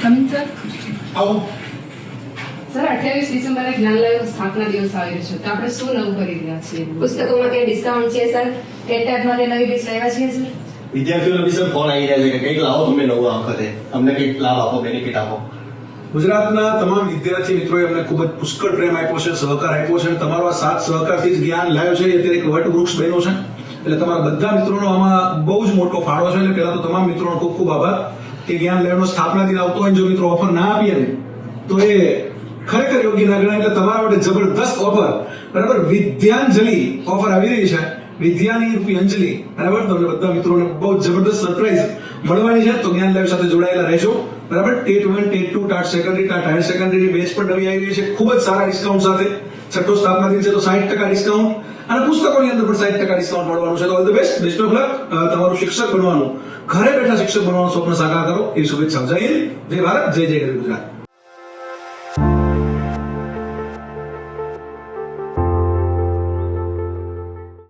Coming sir. આવો. Sir 28 ડિસેમ્બરે જ્ઞાનલયનો સ્થાપના દિવસ આવી રહ્યો છે તો આપણે શું નવું કરી રહ્યા છીએ? પુસ્તકોમાં કઈ ડિસ્કાઉન્ટ છે સર? ટેટ માટે નવી ડિશ લાવ્યા છીએ સર? વિદ્યાર્થીઓના વિશે ફોન આવી રહ્યા છે કે કંઈક લાવો તમે નવું આ વખતે, અમને કંઈક લાભ આપો, બેનિફિટ આપો. ગુજરાતના તમામ વિદ્યાર્થી મિત્રોએ અમને ખૂબ જ પુષ્કળ પ્રેમ આપ્યો છે, સહકાર આપ્યો છે. તમારો આ સાથ સહકારથી જ જ્ઞાન લાવ્યો છે. અત્યારે એક વટવૃક્ષ બન્યો છે. એટલે તમારા બધા મિત્રોનો આમાં બહુ જ મોટો ફાળો છે. એટલે પહેલા તો તમામ મિત્રોનો ખૂબ ખૂબ આભાર કે જ્ઞાન લેવનો સ્થાપના દિન આવતો હોય, જો મિત્રો ઓફર ના આપીએ ને તો એ ખરેખર યોગ્ય ના ગણાય. એટલે તમારા માટે જબરદસ્ત ઓફર, બરાબર, વિદ્યાંજલિ ઓફર આવી રહી છે. વિદ્યાની રૂપી અંજલિ, બરાબર. તમને બધા મિત્રોને બહુ જબરદસ્ત સરપ્રાઈઝ મળવાની છે. તો જ્ઞાન લાઈવ સાથે જોડાયેલા રહેજો, બરાબર. TET 1, TET 2, TAT secondary, TAT higher secondary batch પણ નવી આવી રહી છે ખૂબ જ સારા ડિસ્કાઉન્ટ સાથે. છઠ્ઠો સ્થાપના દિન છે તો 60% ડિસ્કાઉન્ટ અને પુસ્તકોની અંદર પણ 60% ડિસ્કાઉન્ટ મળવાનું છે. તો all the best, best of luck. તમારું શિક્ષક બનવાનું, ઘરે બેઠા શિક્ષક બનવાનું સ્વપ્ન સાકાર કરો એવી શુભેચ્છાઓ. જય હિન્દ, જય ભારત, જય જય ગરવી ગુજરાત.